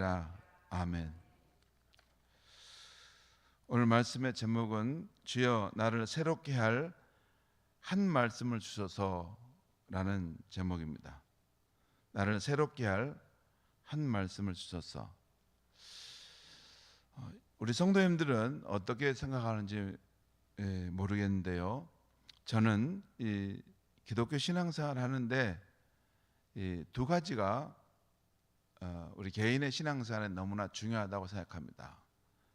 아멘. 오늘 말씀의 제목은 주여 나를 새롭게 할 한 말씀을 주소서라는 제목입니다. 나를 새롭게 할 한 말씀을 주소서. 우리 성도님들은 어떻게 생각하는지 모르겠는데요. 저는 이 기독교 신앙생활을 하는데 이 두 가지가 우리 개인의 신앙생활에 너무나 중요하다고 생각합니다.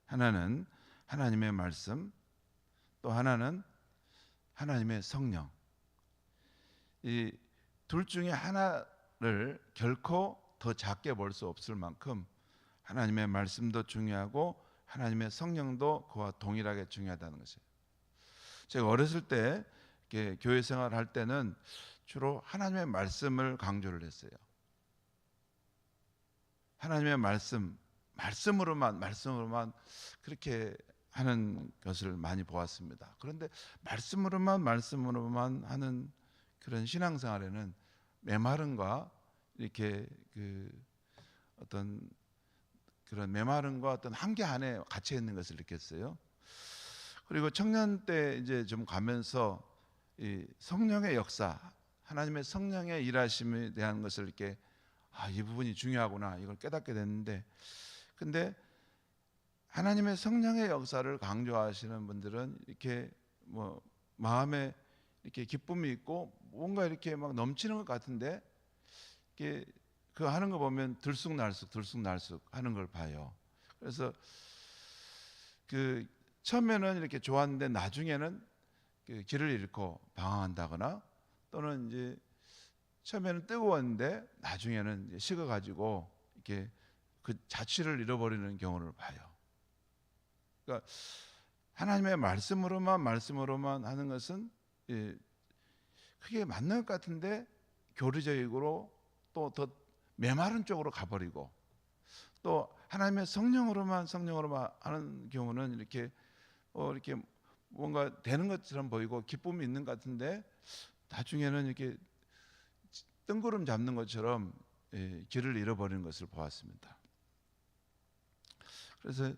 하나는 하나님의 말씀, 또 하나는 하나님의 성령. 이 둘 중에 하나를 결코 더 작게 볼 수 없을 만큼 하나님의 말씀도 중요하고 하나님의 성령도 그와 동일하게 중요하다는 것이에요. 제가 어렸을 때 이렇게 교회 생활을 할 때는 주로 하나님의 말씀을 강조를 했어요. 하나님의 말씀으로만 그렇게 하는 것을 많이 보았습니다. 그런데 말씀으로만 하는 그런 신앙생활에는 메마름과 이렇게 어떤 그런 메마름과 어떤 한계 안에 갇혀 있는 것을 느꼈어요. 그리고 청년 때 이제 좀 가면서 이 성령의 역사, 하나님의 성령의 일하심에 대한 것을 이렇게 이 부분이 중요하구나 이걸 깨닫게 됐는데, 근데 하나님의 성령의 역사를 강조하시는 분들은 이렇게 뭐 마음에 이렇게 기쁨이 있고 뭔가 이렇게 막 넘치는 것 같은데 이렇게 그 하는 거 보면 들쑥날쑥 하는 걸 봐요. 그래서 그 처음에는 이렇게 좋았는데 나중에는 그 길을 잃고 방황한다거나, 또는 이제 처음에는 뜨거웠는데 나중에는 이제 식어가지고 이렇게 그 자취를 잃어버리는 경우를 봐요. 그러니까 하나님의 말씀으로만 하는 것은 크게 맞는 것 같은데 교리적으로 또 더 메마른 쪽으로 가버리고, 또 하나님의 성령으로만 하는 경우는 이렇게 이렇게 뭔가 되는 것처럼 보이고 기쁨이 있는 것 같은데 나중에는 이렇게 뜬구름 잡는 것처럼 길을 잃어버리는 것을 보았습니다. 그래서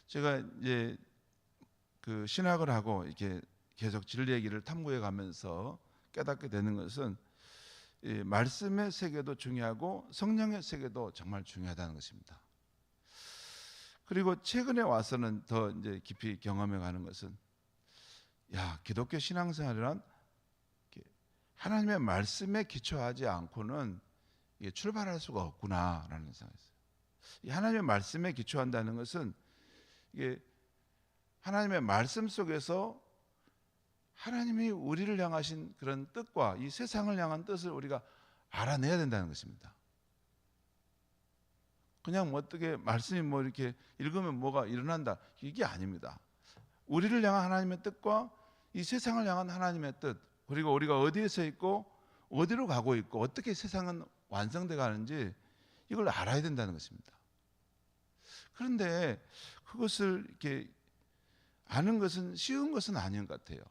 제가 이제 그 신학을 하고 이렇게 계속 진리의 길을 탐구해 가면서 깨닫게 되는 것은 이 말씀의 세계도 중요하고 성령의 세계도 정말 중요하다는 것입니다. 그리고 최근에 와서는 더 이제 깊이 경험해 가는 것은 기독교 신앙생활이란 하나님의 말씀에 기초하지 않고는 출발할 수가 없구나라는 생각이었어요. 이 하나님의 말씀에 기초한다는 것은 이게 하나님의 말씀 속에서 하나님이 우리를 향하신 그런 뜻과 이 세상을 향한 뜻을 우리가 알아내야 된다는 것입니다. 그냥 어떻게 말씀이 이렇게 읽으면 뭐가 일어난다, 이게 아닙니다. 우리를 향한 하나님의 뜻과 이 세상을 향한 하나님의 뜻, 그리고 우리가 어디에 서 있고 어디로 가고 있고 어떻게 세상은 완성돼 가는지 이걸 알아야 된다는 것입니다. 그런데 그것을 이렇게 아는 것은 쉬운 것은 아닌 것 같아요.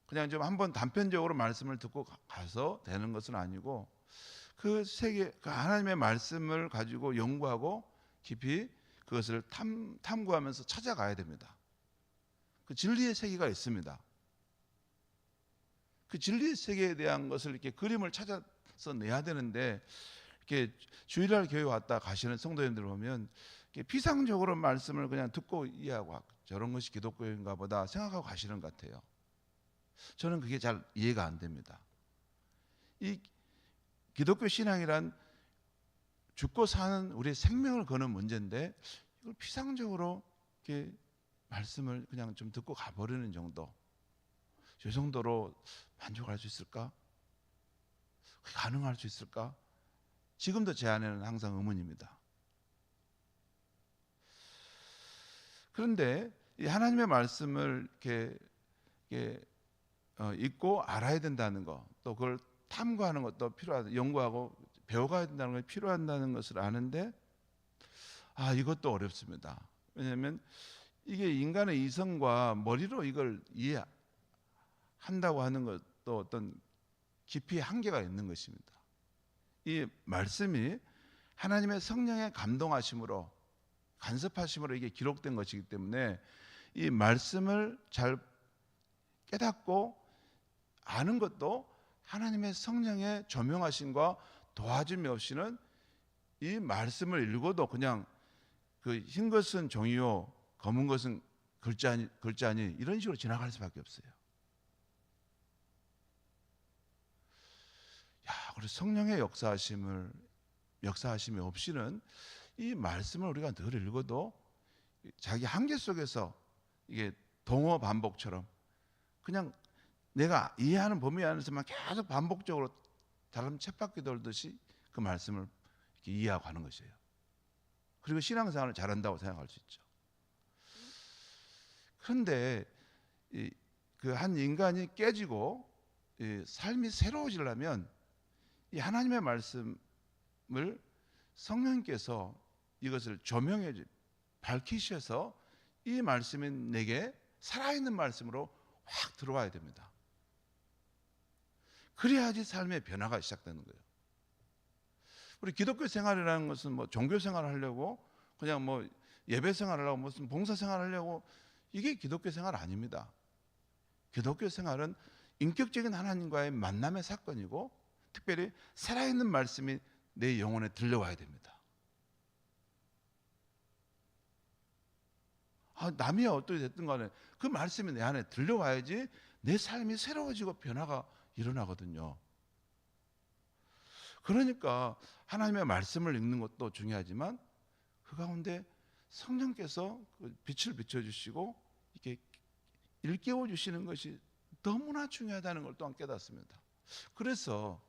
그냥 좀 한번 단편적으로 말씀을 듣고 가서 되는 것은 아니고 그 세계, 그 하나님의 말씀을 가지고 연구하고 깊이 그것을 탐구하면서 찾아가야 됩니다. 그 진리의 세계가 있습니다. 그 진리의 세계에 대한 것을 이렇게 그림을 찾아서 내야 되는데, 이렇게 주일날 교회 왔다 가시는 성도님들 보면 피상적으로 말씀을 그냥 듣고 이해하고 저런 것이 기독교인가 보다 생각하고 가시는 것 같아요. 저는 그게 잘 이해가 안 됩니다. 이 기독교 신앙이란 죽고 사는 우리의 생명을 거는 문제인데 이걸 피상적으로 이렇게 말씀을 그냥 좀 듣고 가버리는 정도, 이 정도로 만족할 수 있을까? 가능할 수 있을까? 지금도 제 안에는 항상 의문입니다. 그런데 이 하나님의 말씀을 이렇게 읽고 알아야 된다는 것, 또 그걸 탐구하는 것도 필요하다, 연구하고 배워가야 된다는 것이 필요하다는 것을 아는데 이것도 어렵습니다. 왜냐하면 이게 인간의 이성과 머리로 이걸 이해한다고 하는 것도 어떤 깊이 한계가 있는 것입니다. 이 말씀이 하나님의 성령의 감동하심으로, 간섭하심으로 이게 기록된 것이기 때문에 이 말씀을 잘 깨닫고 아는 것도 하나님의 성령의 조명하심과 도와줌이 없이는 이 말씀을 읽어도 그냥 그 흰 것은 종이요 검은 것은 글자니 이런 식으로 지나갈 수밖에 없어요. 그래서 성령의 역사하심이 없이는 이 말씀을 우리가 늘 읽어도 자기 한계 속에서 이게 동어 반복처럼 그냥 내가 이해하는 범위 안에서만 계속 반복적으로 사람 쳇바퀴 돌듯이 그 말씀을 이렇게 이해하고 하는 것이에요. 그리고 신앙생활을 잘한다고 생각할 수 있죠. 그런데 그 한 인간이 깨지고 삶이 새로워지려면 이 하나님의 말씀을 성령께서 이것을 조명해 밝히셔서 이 말씀이 내게 살아있는 말씀으로 확 들어와야 됩니다. 그래야지 삶의 변화가 시작되는 거예요. 우리 기독교 생활이라는 것은 뭐 종교 생활을 하려고 그냥 뭐 예배 생활을 하고 무슨 봉사 생활을 하려고 이게 기독교 생활 아닙니다. 기독교 생활은 인격적인 하나님과의 만남의 사건이고 특별히 살아있는 말씀이 내 영혼에 들려와야 됩니다. 남이 어떻게 됐든 간에 그 말씀이 내 안에 들려와야지 내 삶이 새로워지고 변화가 일어나거든요. 그러니까 하나님의 말씀을 읽는 것도 중요하지만 그 가운데 성령께서 빛을 비춰주시고 이렇게 일깨워 주시는 것이 너무나 중요하다는 걸 또한 깨닫습니다. 그래서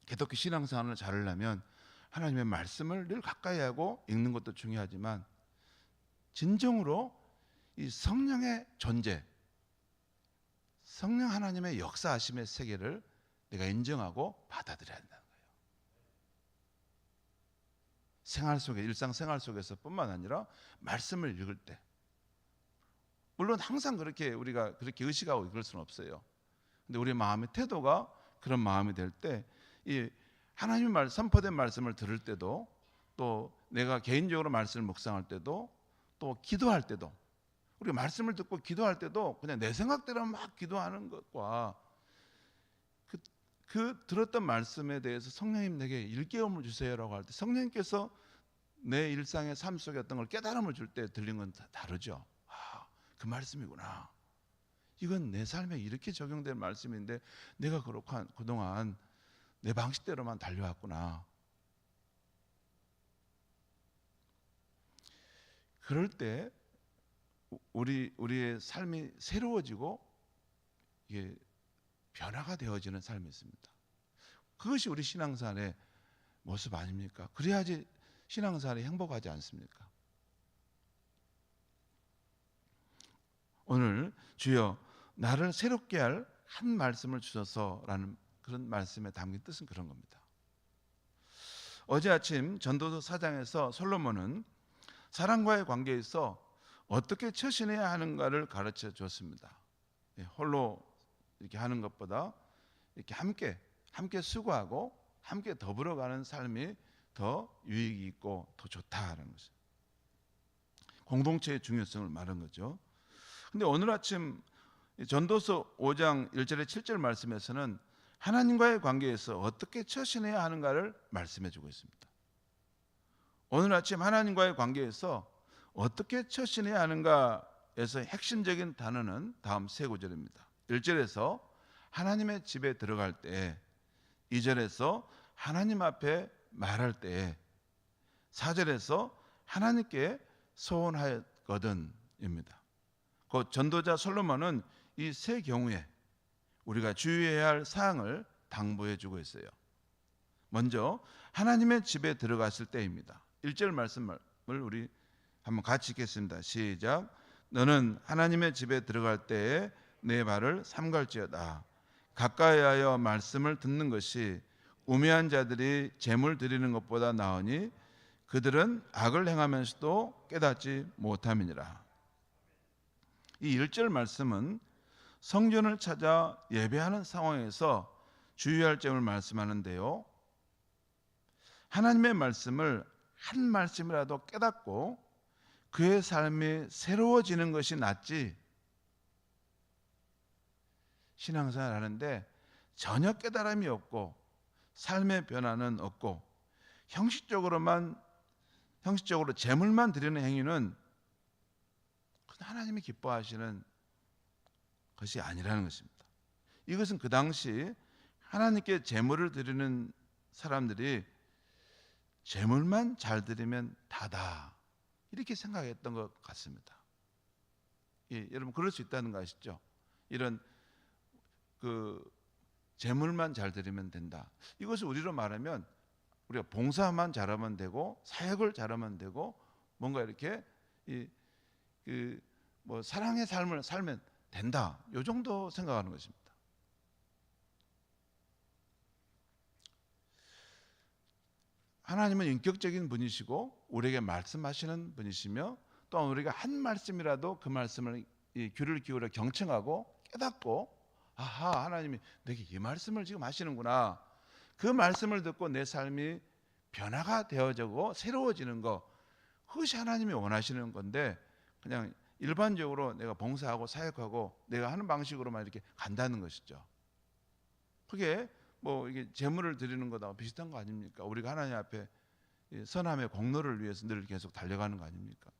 기독교 신앙생활을 잘하려면 하나님의 말씀을 늘 가까이 하고 읽는 것도 중요하지만 진정으로 이 성령의 존재, 성령 하나님의 역사하심의 세계를 내가 인정하고 받아들여야 한다는 거예요. 생활 속에, 일상생활 속에서뿐만 아니라 말씀을 읽을 때, 물론 항상 그렇게 우리가 그렇게 의식하고 읽을 수는 없어요. 근데 우리 마음의 태도가 그런 마음이 될 때 이 하나님의 말, 선포된 말씀을 들을 때도 또 내가 개인적으로 말씀을 묵상할 때도 또 기도할 때도 우리가 말씀을 듣고 기도할 때도 그냥 내 생각대로 막 기도하는 것과 그 들었던 말씀에 대해서 성령님 내게 일깨움을 주세요라고 할 때 성령님께서 내 일상의 삶 속에 어떤 걸 깨달음을 줄 때 들린 건 다르죠. 그 말씀이구나. 이건 내 삶에 이렇게 적용된 말씀인데 내가 그동안 내 방식대로만 달려왔구나. 그럴 때 우리의 삶이 새로워지고 이게 변화가 되어지는 삶이 있습니다. 그것이 우리 신앙생활의 모습 아닙니까? 그래야지 신앙생활이 행복하지 않습니까? 오늘 주여 나를 새롭게 할 한 말씀을 주셔서라는 그런 말씀에 담긴 뜻은 그런 겁니다. 어제 아침 전도서 4장에서 솔로몬은 사람과의 관계에서 어떻게 처신해야 하는가를 가르쳐 주었습니다. 홀로 이렇게 하는 것보다 이렇게 함께 수고하고 함께 더불어가는 삶이 더 유익이 있고 더 좋다는 것이죠. 공동체의 중요성을 말한 거죠. 근데 오늘 아침 전도서 5장 1절에 7절 말씀에서는 하나님과의 관계에서 어떻게 처신해야 하는가를 말씀해 주고 있습니다. 오늘 아침 하나님과의 관계에서 어떻게 처신해야 하는가에서 핵심적인 단어는 다음 세 구절입니다. 1절에서 하나님의 집에 들어갈 때, 2절에서 하나님 앞에 말할 때, 4절에서 하나님께 소원하였거든입니다. 그 전도자 솔로몬은 이 세 경우에 우리가 주의해야 할 사항을 당부해 주고 있어요. 먼저 하나님의 집에 들어갔을 때입니다. 1절 말씀을 우리 한번 같이 읽겠습니다. 시작. 너는 하나님의 집에 들어갈 때에 내 발을 삼갈지어다. 가까이하여 말씀을 듣는 것이 우매한 자들이 제물 드리는 것보다 나으니 그들은 악을 행하면서도 깨닫지 못함이니라. 이 1절 말씀은 성전을 찾아 예배하는 상황에서 주의할 점을 말씀하는데요. 하나님의 말씀을 한 말씀이라도 깨닫고 그의 삶이 새로워지는 것이 낫지, 신앙생활 하는데 전혀 깨달음이 없고 삶의 변화는 없고 형식적으로 재물만 드리는 행위는 하나님이 기뻐하시는 것이 아니라는 것입니다. 이것은 그 당시 하나님께 재물을 드리는 사람들이 재물만 잘 드리면 다다, 이렇게 생각했던 것 같습니다. 예, 여러분 그럴 수 있다는 거 아시죠? 이런 재물만 잘 드리면 된다. 이것을 우리로 말하면 우리가 봉사만 잘하면 되고 사역을 잘하면 되고 뭔가 이렇게 사랑의 삶을 살면 된다, 이 정도 생각하는 것입니다. 하나님은 인격적인 분이시고 우리에게 말씀하시는 분이시며, 또 우리가 한 말씀이라도 그 말씀을 귀를 기울여 경청하고 깨닫고, 아하, 하나님이 내게 이 말씀을 지금 하시는구나, 그 말씀을 듣고 내 삶이 변화가 되어지고 새로워지는 거, 그것이 하나님이 원하시는 건데 그냥 일반적으로 내가 봉사하고 사역하고 내가 하는 방식으로만 이렇게 간다는 것이죠. 그게 이게 재물을 드리는 거다 비슷한 거 아닙니까? 우리가 하나님 앞에 선함의 공로를 위해서 늘 계속 달려가는 거 아닙니까?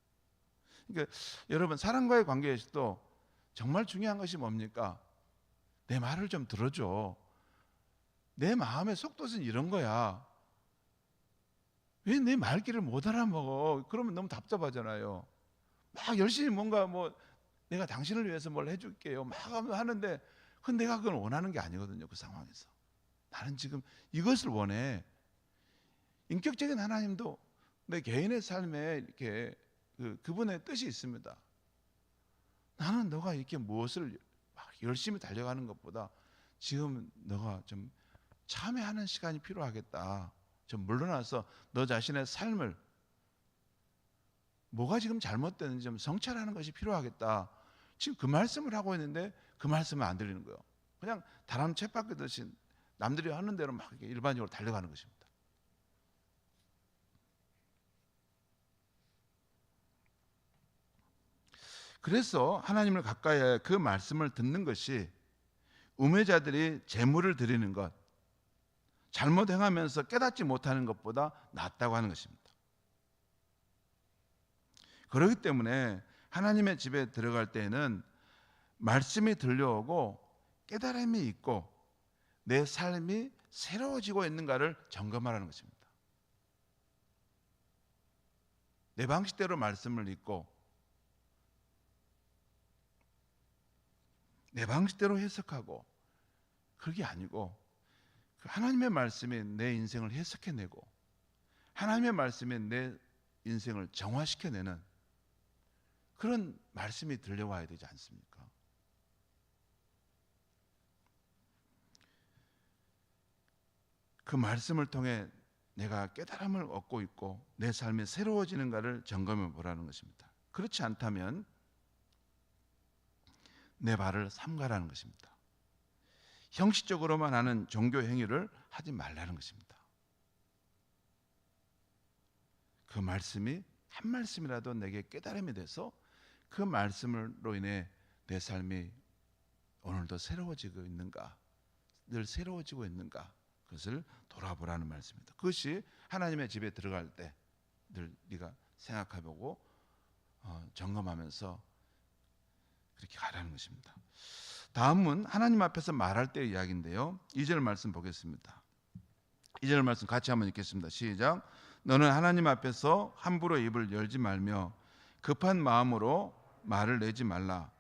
그러니까 여러분, 사람과의 관계에서도 정말 중요한 것이 뭡니까? 내 말을 좀 들어줘. 내 마음의 속뜻은 이런 거야. 왜 내 말귀를 못 알아먹어? 그러면 너무 답답하잖아요. 막 열심히 뭔가 내가 당신을 위해서 뭘 해줄게요 막 하는데 내가 그걸 원하는 게 아니거든요. 그 상황에서 나는 지금 이것을 원해. 인격적인 하나님도 내 개인의 삶에 이렇게 그분의 뜻이 있습니다. 나는 너가 이렇게 무엇을 막 열심히 달려가는 것보다 지금 너가 좀 참회하는 시간이 필요하겠다. 좀 물러나서 너 자신의 삶을 뭐가 지금 잘못되는지 좀 성찰하는 것이 필요하겠다. 지금 그 말씀을 하고 있는데 그 말씀은 안 들리는 거예요. 그냥 다람 쳇바퀴듯이 남들이 하는 대로 막 일반적으로 달려가는 것입니다. 그래서 하나님을 가까이 하여 그 말씀을 듣는 것이 우매자들이 제물을 드리는 것, 잘못 행하면서 깨닫지 못하는 것보다 낫다고 하는 것입니다. 그렇기 때문에 하나님의 집에 들어갈 때에는 말씀이 들려오고 깨달음이 있고 내 삶이 새로워지고 있는가를 점검하라는 것입니다. 내 방식대로 말씀을 읽고 내 방식대로 해석하고, 그게 아니고 하나님의 말씀이 내 인생을 해석해내고 하나님의 말씀이 내 인생을 정화시켜내는 그런 말씀이 들려와야 되지 않습니까? 그 말씀을 통해 내가 깨달음을 얻고 있고 내 삶이 새로워지는가를 점검해 보라는 것입니다. 그렇지 않다면 내 발을 삼가라는 것입니다. 형식적으로만 하는 종교 행위를 하지 말라는 것입니다. 그 말씀이 한 말씀이라도 내게 깨달음이 돼서 그 말씀으로 인해 내 삶이 오늘도 새로워지고 있는가, 늘 새로워지고 있는가, 그것을 돌아보라는 말씀입니다. 그것이 하나님의 집에 들어갈 때 늘 네가 생각해보고 점검하면서 그렇게 가라는 것입니다. 다음은 하나님 앞에서 말할 때의 이야기인데요. 2절 말씀 보겠습니다. 2절 말씀 같이 한번 읽겠습니다. 시작. 너는 하나님 앞에서 함부로 입을 열지 말며 급한 마음으로 말을 내지 말라.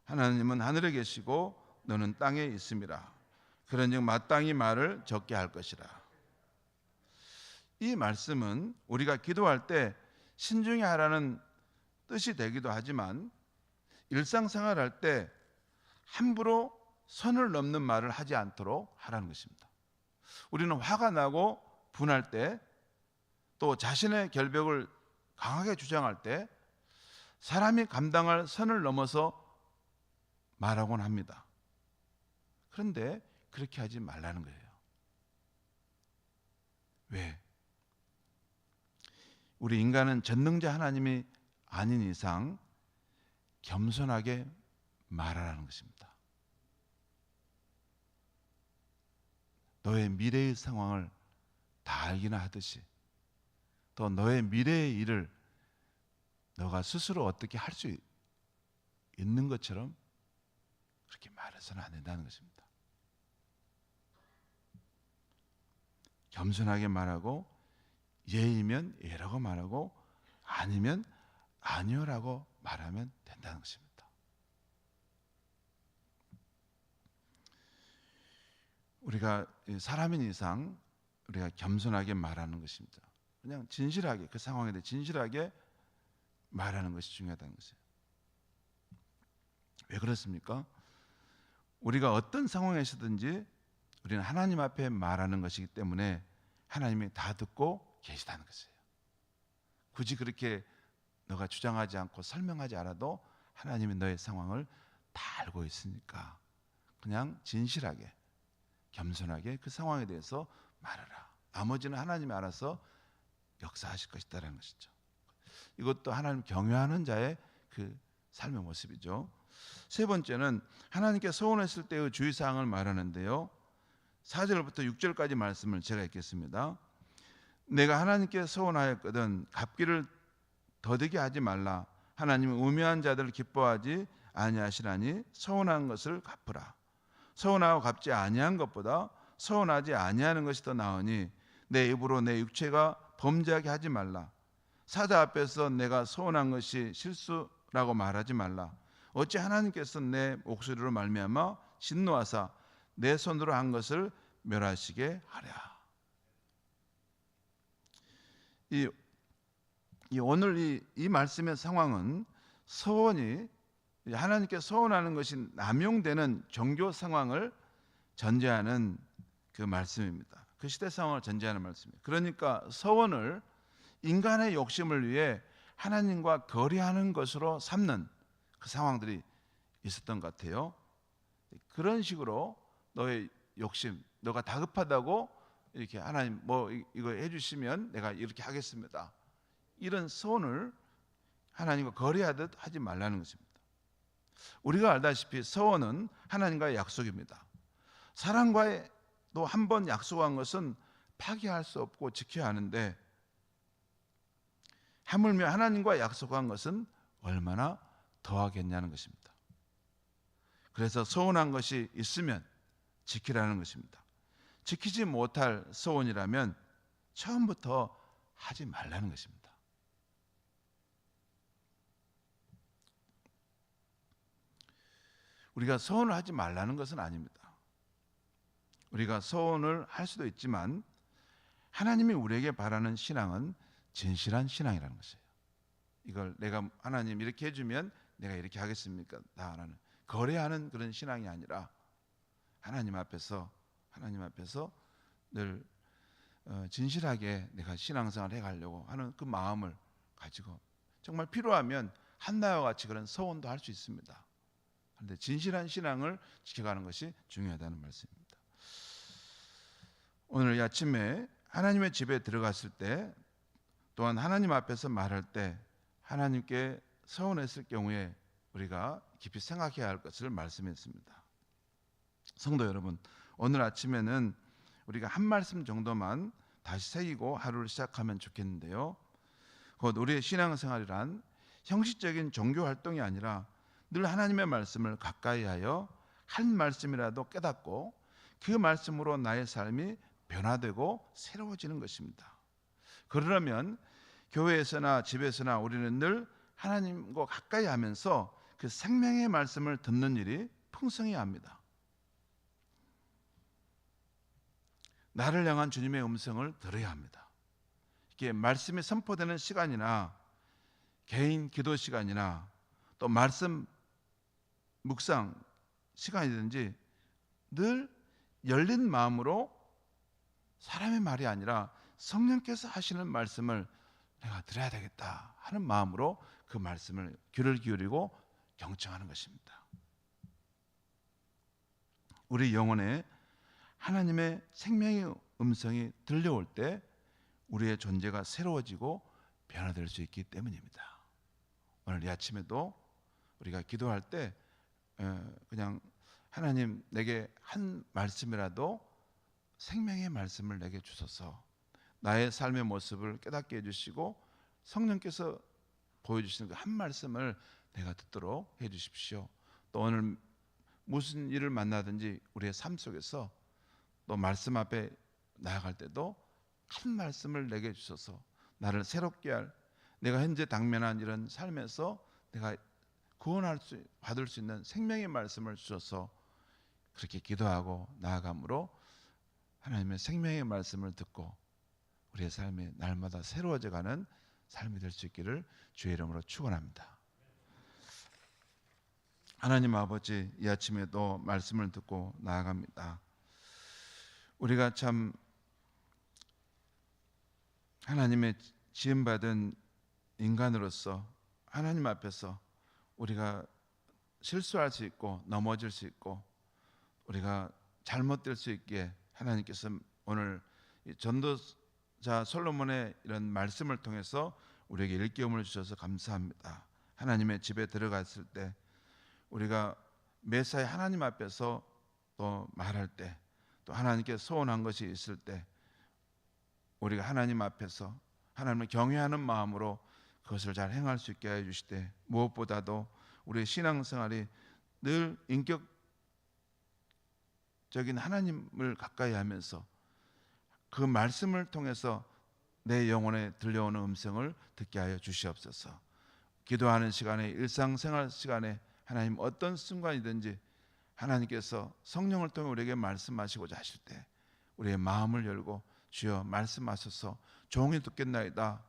하나님은 하늘에 계시고 너는 땅에 있음이라. 그런즉 마땅히 말을 적게 할 것이라. 이 말씀은 우리가 기도할 때 신중히 하라는 뜻이 되기도 하지만 일상생활할 때 함부로 선을 넘는 말을 하지 않도록 하라는 것입니다. 우리는 화가 나고 분할 때, 또 자신의 결벽을 강하게 주장할 때 사람이 감당할 선을 넘어서 말하곤 합니다. 그런데 그렇게 하지 말라는 거예요. 왜? 우리 인간은 전능자 하나님이 아닌 이상 겸손하게 말하라는 것입니다. 너의 미래의 상황을 다 알기나 하듯이 또 너의 미래의 일을 너가 스스로 어떻게 할 수 있는 것처럼 그렇게 말해서는 안 된다는 것입니다. 겸손하게 말하고 예이면 예라고 말하고 아니면 아니요라고 말하면 된다는 것입니다. 우리가 사람인 이상 우리가 겸손하게 말하는 것입니다. 그냥 진실하게 그 상황에 대해 진실하게 말하는 것이 중요하다는 것이에요. 왜 그렇습니까? 우리가 어떤 상황에서든지 우리는 하나님 앞에 말하는 것이기 때문에 하나님이 다 듣고 계시다는 것이에요. 굳이 그렇게 너가 주장하지 않고 설명하지 않아도 하나님이 너의 상황을 다 알고 있으니까 그냥 진실하게 겸손하게 그 상황에 대해서 말하라. 나머지는 하나님이 알아서 역사하실 것이다라는 것이죠. 이것도 하나님 경외하는 자의 그 삶의 모습이죠. 세 번째는 하나님께 서원했을 때의 주의사항을 말하는데요. 4절부터 6절까지 말씀을 제가 읽겠습니다. 내가 하나님께 서원하였거든 갚기를 더디게 하지 말라. 하나님은 우매한 자들을 기뻐하지 아니하시나니 서원한 것을 갚으라. 서원하고 갚지 아니한 것보다 서원하지 아니하는 것이 더 나으니 내 입으로 내 육체가 범죄하게 하지 말라. 사자 앞에서 내가 서원한 것이 실수라고 말하지 말라. 어찌 하나님께서 내 목소리로 말미암아 진노하사 내 손으로 한 것을 멸하시게 하랴. 오늘 이 말씀의 상황은 서원이 하나님께 서원하는 것이 남용되는 종교 상황을 전제하는 그 말씀입니다. 그 시대 상황을 전제하는 말씀입니다. 그러니까 서원을 인간의 욕심을 위해 하나님과 거래하는 것으로 삼는 그 상황들이 있었던 것 같아요. 그런 식으로 너의 욕심, 너가 다급하다고 이렇게 하나님 뭐 이거 해주시면 내가 이렇게 하겠습니다. 이런 서원을 하나님과 거래하듯 하지 말라는 것입니다. 우리가 알다시피 서원은 하나님과의 약속입니다. 사람과의 또 한 번 약속한 것은 파기할 수 없고 지켜야 하는데 하물며 하나님과 약속한 것은 얼마나 더하겠냐는 것입니다. 그래서 서원한 것이 있으면 지키라는 것입니다. 지키지 못할 서원이라면 처음부터 하지 말라는 것입니다. 우리가 서원을 하지 말라는 것은 아닙니다. 우리가 서원을 할 수도 있지만 하나님이 우리에게 바라는 신앙은 진실한 신앙이라는 것이에요. 이걸 내가 하나님 이렇게 해주면 내가 이렇게 하겠습니까? 나라는 거래하는 그런 신앙이 아니라 하나님 앞에서 늘 진실하게 내가 신앙생활을 해가려고 하는 그 마음을 가지고 정말 필요하면 한나와 같이 그런 서원도 할 수 있습니다. 그런데 진실한 신앙을 지켜가는 것이 중요하다는 말씀입니다. 오늘 이 아침에 하나님의 집에 들어갔을 때 또한 하나님 앞에서 말할 때 하나님께 서원했을 경우에 우리가 깊이 생각해야 할 것을 말씀했습니다. 성도 여러분, 오늘 아침에는 우리가 한 말씀 정도만 다시 새기고 하루를 시작하면 좋겠는데요. 곧 우리의 신앙생활이란 형식적인 종교 활동이 아니라 늘 하나님의 말씀을 가까이 하여 한 말씀이라도 깨닫고 그 말씀으로 나의 삶이 변화되고 새로워지는 것입니다. 그러려면 교회에서나 집에서나 우리는 늘 하나님과 가까이 하면서 그 생명의 말씀을 듣는 일이 풍성해야 합니다. 나를 향한 주님의 음성을 들어야 합니다. 이게 말씀이 선포되는 시간이나 개인 기도 시간이나 또 말씀 묵상 시간이든지 늘 열린 마음으로 사람의 말이 아니라 성령께서 하시는 말씀을 내가 들어야 되겠다 하는 마음으로 그 말씀을 귀를 기울이고 경청하는 것입니다. 우리 영혼에 하나님의 생명의 음성이 들려올 때 우리의 존재가 새로워지고 변화될 수 있기 때문입니다. 오늘 이 아침에도 우리가 기도할 때 그냥 하나님 내게 한 말씀이라도 생명의 말씀을 내게 주소서, 나의 삶의 모습을 깨닫게 해주시고 성령께서 보여주시는 그 한 말씀을 내가 듣도록 해주십시오. 또 오늘 무슨 일을 만나든지 우리의 삶 속에서 또 말씀 앞에 나아갈 때도 한 말씀을 내게 주셔서 나를 새롭게 할, 내가 현재 당면한 이런 삶에서 내가 받을 수 있는 생명의 말씀을 주셔서 그렇게 기도하고 나아감으로 하나님의 생명의 말씀을 듣고 우리의 삶이 날마다 새로워져가는 삶이 될 수 있기를 주의 이름으로 축원합니다. 하나님 아버지, 이 아침에도 말씀을 듣고 나아갑니다. 우리가 참 하나님의 지음받은 인간으로서 하나님 앞에서 우리가 실수할 수 있고 넘어질 수 있고 우리가 잘못될 수 있기에 하나님께서 오늘 전도자 솔로몬의 이런 말씀을 통해서 우리에게 일깨움을 주셔서 감사합니다. 하나님의 집에 들어갔을 때 우리가 매사에 하나님 앞에서 또 말할 때, 또 하나님께 소원한 것이 있을 때 우리가 하나님 앞에서 하나님을 경외하는 마음으로 그것을 잘 행할 수 있게 해 주시되, 무엇보다도 우리의 신앙생활이 늘 인격적인 하나님을 가까이 하면서 그 말씀을 통해서 내 영혼에 들려오는 음성을 듣게 하여 주시옵소서. 기도하는 시간에, 일상생활 시간에 하나님 어떤 순간이든지 하나님께서 성령을 통해 우리에게 말씀하시고자 하실 때 우리의 마음을 열고 주여 말씀하셔서 종이 듣겠나이다,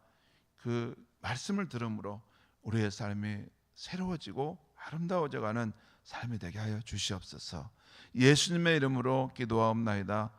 그 말씀을 들음으로 우리의 삶이 새로워지고 아름다워져가는 삶이 되게 하여 주시옵소서. 예수님의 이름으로 기도하옵나이다.